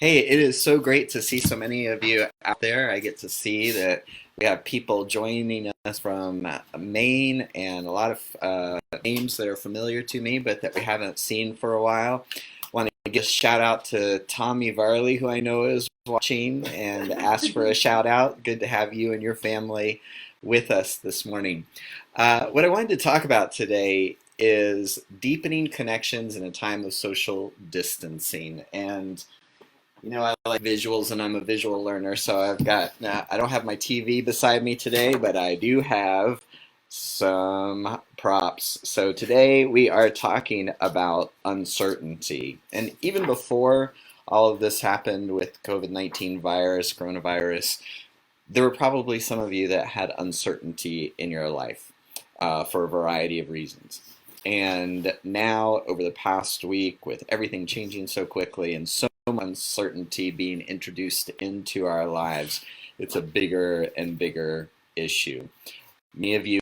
Hey, it is so great to see so many of you out there. I get to see that we have people joining us from Maine and a lot of names that are familiar to me, but that we haven't seen for a while. Want to give a shout out to Tommy Varley, who I know is watching, and ask for a shout out. Good to have you and your family with us this morning. What I wanted to talk about today is deepening connections in a time of social distancing. And I like visuals and I'm a visual learner, so I don't have my TV beside me today, but I do have some props. So today we are talking about uncertainty. And even before all of this happened with COVID-19 coronavirus, there were probably some of you that had uncertainty in your life for a variety of reasons. And now, over the past week, with everything changing so quickly and so much uncertainty being introduced into our lives, it's a bigger and bigger issue. Many of you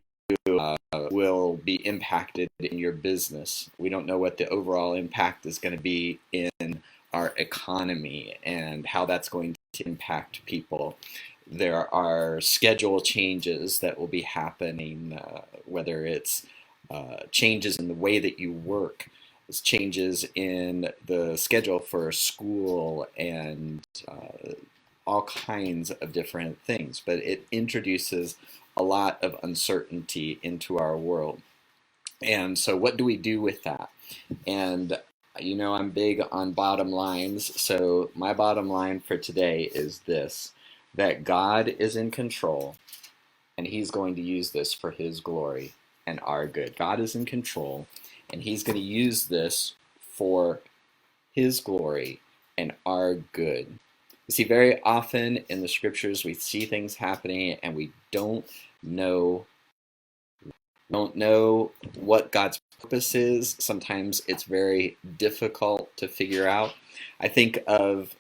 will be impacted in your business. We don't know what the overall impact is going to be in our economy and how that's going to impact people. There are schedule changes that will be happening, whether it's changes in the way that you work, it's changes in the schedule for school, and all kinds of different things. But it introduces a lot of uncertainty into our world. And so, what do we do with that? And I'm big on bottom lines. So, my bottom line for today is this: that God is in control and He's going to use this for His glory and our good. God is in control and He's going to use this for His glory and our good. You see, very often in the scriptures, we see things happening and we don't know what God's purpose is. Sometimes it's very difficult to figure out. I think of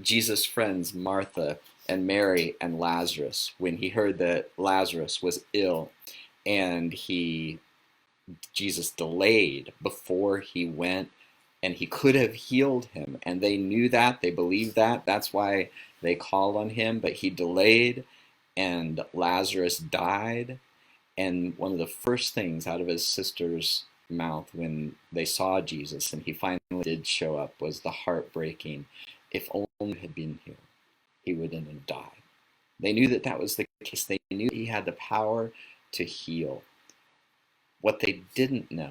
Jesus' friends, Martha and Mary and Lazarus, when he heard that Lazarus was ill and Jesus delayed before he went, and he could have healed him. And they knew that, they believed that. That's why they called on him, but he delayed, and Lazarus died. And one of the first things out of his sister's mouth when they saw Jesus and he finally did show up was the heartbreaking, if only he had been here, he wouldn't have died. They knew that that was the case. They knew he had the power to heal. What they didn't know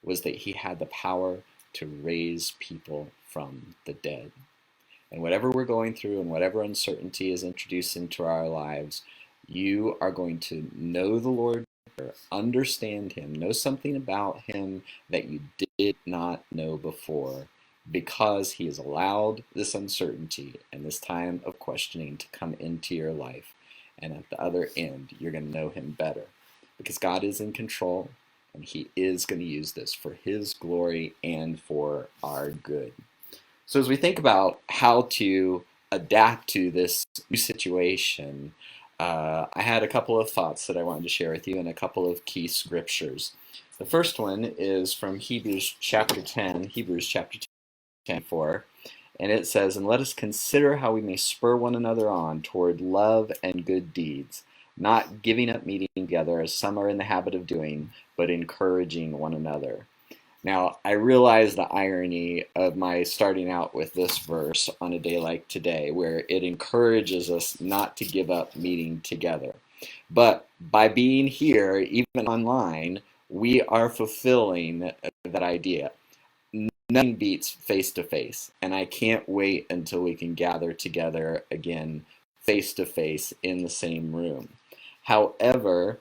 was that he had the power to raise people from the dead. And whatever we're going through and whatever uncertainty is introduced into our lives, you are going to know the Lord better, understand Him, know something about Him that you did not know before, because He has allowed this uncertainty and this time of questioning to come into your life. And at the other end, you're going to know Him better because God is in control and He is going to use this for His glory and for our good. So, as we think about how to adapt to this new situation, I had a couple of thoughts that I wanted to share with you and a couple of key scriptures. The first one is from Hebrews chapter 10, 4, and it says, "And let us consider how we may spur one another on toward love and good deeds, not giving up meeting together as some are in the habit of doing, but encouraging one another." Now, I realize the irony of my starting out with this verse on a day like today, where it encourages us not to give up meeting together. But by being here, even online, we are fulfilling that idea. Nothing beats face to face, and I can't wait until we can gather together again face to face in the same room. However,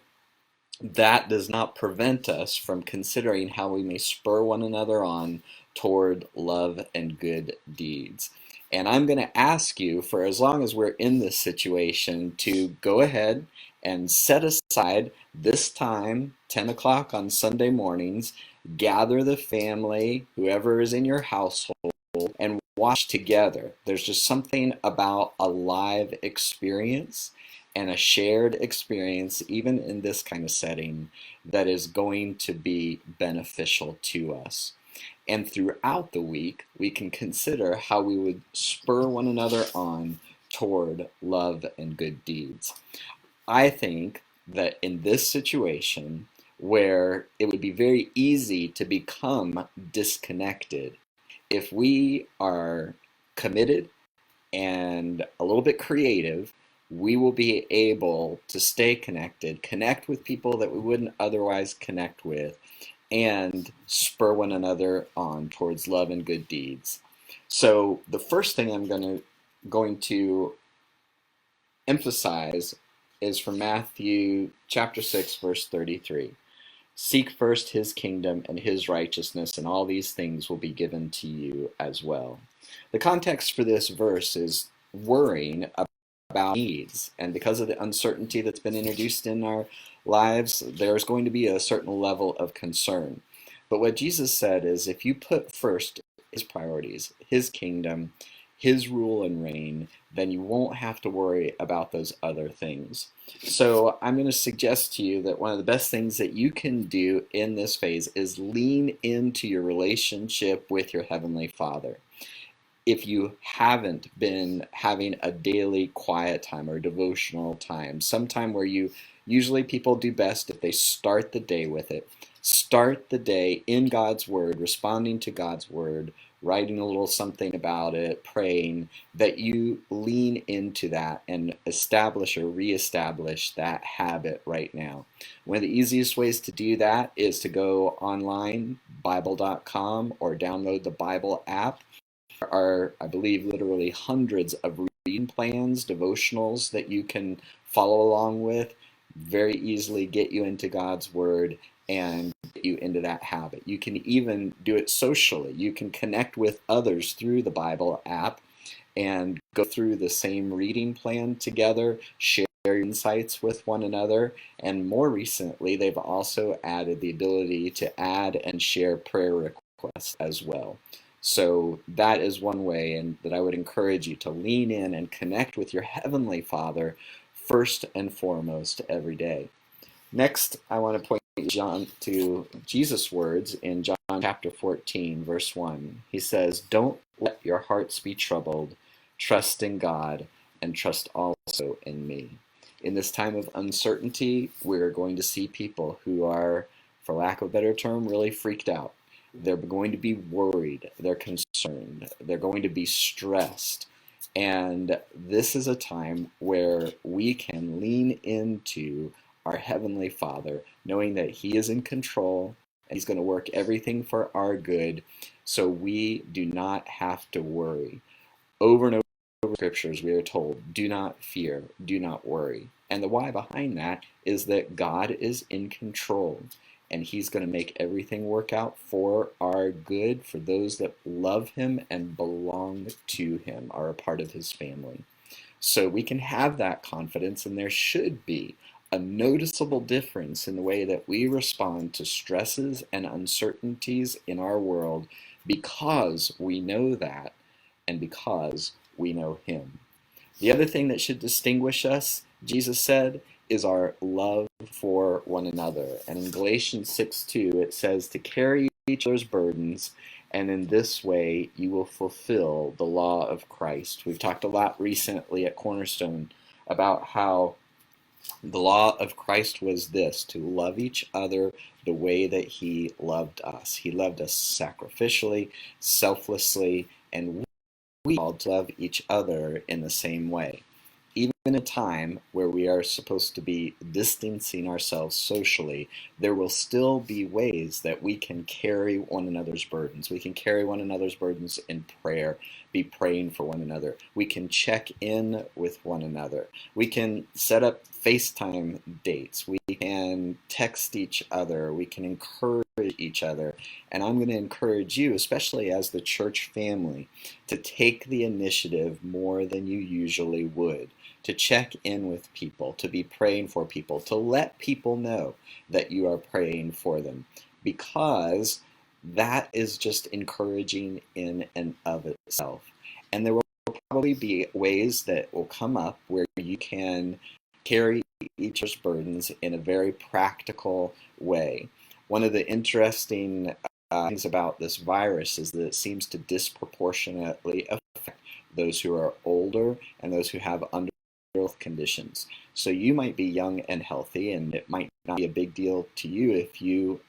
that does not prevent us from considering how we may spur one another on toward love and good deeds. And I'm going to ask you, for as long as we're in this situation, to go ahead and set aside this time, 10 o'clock on Sunday mornings, gather the family, whoever is in your household, and watch together. There's just something about a live experience and a shared experience, even in this kind of setting, that is going to be beneficial to us. And throughout the week, we can consider how we would spur one another on toward love and good deeds. I think that in this situation, where it would be very easy to become disconnected, if we are committed and a little bit creative, we will be able to stay connected, connect with people that we wouldn't otherwise connect with, and spur one another on towards love and good deeds. So the first thing I'm going to emphasize is from Matthew chapter 6 verse 33. Seek first his kingdom and his righteousness, and all these things will be given to you as well. The context for this verse is worrying about needs, and because of the uncertainty that's been introduced in our lives, there's going to be a certain level of concern. But what Jesus said is, if you put first his priorities, his kingdom, his rule and reign, then you won't have to worry about those other things. So I'm going to suggest to you that one of the best things that you can do in this phase is lean into your relationship with your Heavenly Father. If you haven't been having a daily quiet time or devotional time, sometime where usually people do best if they start the day with it. Start the day in God's Word, responding to God's Word, writing a little something about it, praying, that you lean into that and establish or reestablish that habit right now. One of the easiest ways to do that is to go online, Bible.com, or download the Bible app. There are, I believe, literally hundreds of reading plans, devotionals that you can follow along with, very easily get you into God's Word and get you into that habit. You can even do it socially. You can connect with others through the Bible app and go through the same reading plan together, share insights with one another, and more recently, they've also added the ability to add and share prayer requests as well. So that is one way, and that I would encourage you to lean in and connect with your Heavenly Father first and foremost every day. Next, I want to point John to Jesus' words in John chapter 14, verse 1. He says, "Don't let your hearts be troubled. Trust in God and trust also in me." In this time of uncertainty, we're going to see people who are, for lack of a better term, really freaked out. They're going to be worried. They're concerned. They're going to be stressed. And this is a time where we can lean into our Heavenly Father, knowing that He is in control and He's going to work everything for our good, so we do not have to worry. Over and over in scriptures, we are told, do not fear, do not worry. And the why behind that is that God is in control, and He's going to make everything work out for our good, for those that love Him and belong to Him, are a part of His family. So we can have that confidence, and there should be a noticeable difference in the way that we respond to stresses and uncertainties in our world, because we know that and because we know Him. The other thing that should distinguish us, Jesus said, is our love for one another. And in Galatians 6:2, it says to carry each other's burdens, and in this way you will fulfill the law of Christ. We've talked a lot recently at Cornerstone about how the law of Christ was this: to love each other the way that He loved us. He loved us sacrificially, selflessly, and we all love each other in the same way. Even in a time where we are supposed to be distancing ourselves socially, there will still be ways that we can carry one another's burdens. We can carry one another's burdens in prayer, be praying for one another. We can check in with one another. We can set up FaceTime dates. We can text each other. We can encourage each other. And I'm going to encourage you, especially as the church family, to take the initiative more than you usually would, to check in with people, to be praying for people, to let people know that you are praying for them, because that is just encouraging in and of itself. And there will probably be ways that will come up where you can carry each other's burdens in a very practical way. One of the interesting things about this virus is that it seems to disproportionately affect those who are older and those who have underlying health conditions. So you might be young and healthy, and it might not be a big deal to you if you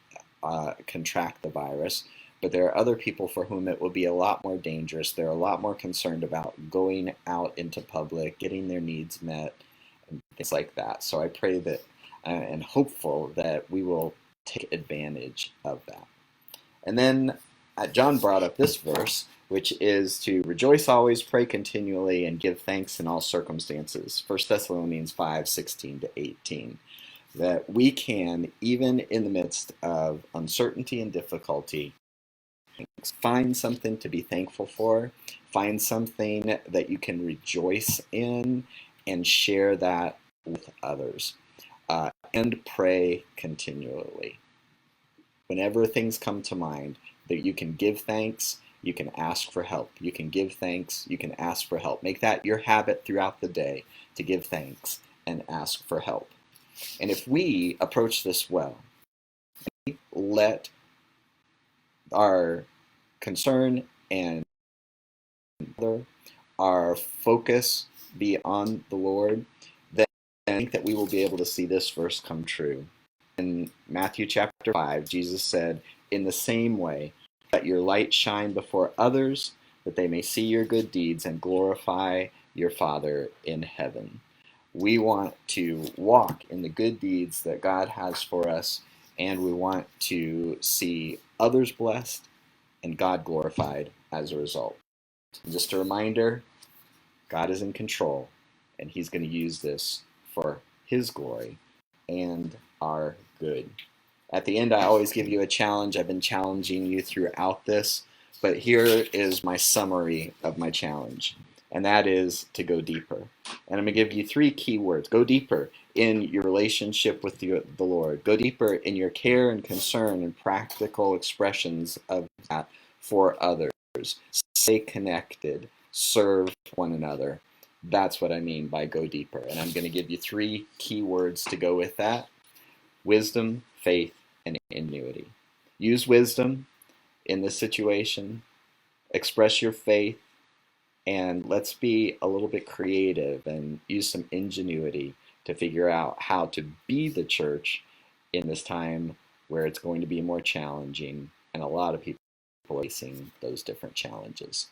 contract the virus, but there are other people for whom it will be a lot more dangerous. They're a lot more concerned about going out into public, getting their needs met, and things like that. So I pray that and hopeful that we will take advantage of that. And then John brought up this verse, which is to rejoice always, pray continually, and give thanks in all circumstances. 1 Thessalonians 5:16-18. That we can, even in the midst of uncertainty and difficulty, find something to be thankful for, find something that you can rejoice in, and share that with others. And pray continually. Whenever things come to mind, that you can give thanks, you can ask for help. You can give thanks, you can ask for help. Make that your habit throughout the day to give thanks and ask for help. And if we approach this well, let our concern and our focus be on the Lord, then I think that we will be able to see this verse come true. In Matthew chapter 5, Jesus said, "In the same way, let your light shine before others, that they may see your good deeds and glorify your Father in heaven." We want to walk in the good deeds that God has for us, and we want to see others blessed and God glorified as a result. And just a reminder, God is in control, and He's going to use this for His glory and our good. At the end, I always give you a challenge. I've been challenging you throughout this, but here is my summary of my challenge, and that is to go deeper. And I'm going to give you 3 key words. Go deeper in your relationship with the Lord. Go deeper in your care and concern and practical expressions of that for others. Stay connected. Serve one another. That's what I mean by go deeper. And I'm going to give you 3 key words to go with that. Wisdom, faith, and ingenuity. Use wisdom in this situation. Express your faith. And let's be a little bit creative and use some ingenuity to figure out how to be the church in this time where it's going to be more challenging, and a lot of people are facing those different challenges.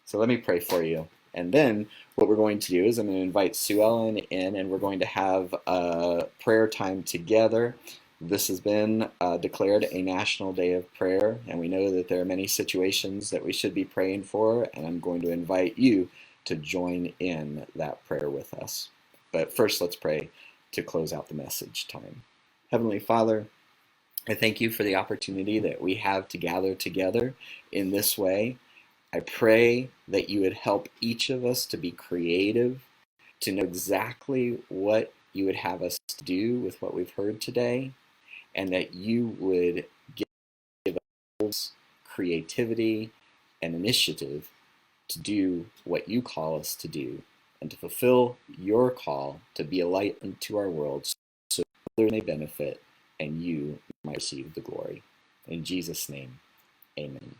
So let me pray for you. And then what we're going to do is I'm going to invite Sue Ellen in, and we're going to have a prayer time together. This has been declared a National Day of Prayer, and we know that there are many situations that we should be praying for, and I'm going to invite you to join in that prayer with us. But first, let's pray to close out the message time. Heavenly Father, I thank you for the opportunity that we have to gather together in this way. I pray that you would help each of us to be creative, to know exactly what you would have us to do with what we've heard today, and that you would give us creativity and initiative to do what you call us to do, and to fulfill your call to be a light unto our world, so others may benefit and you might receive the glory. In Jesus' name, amen.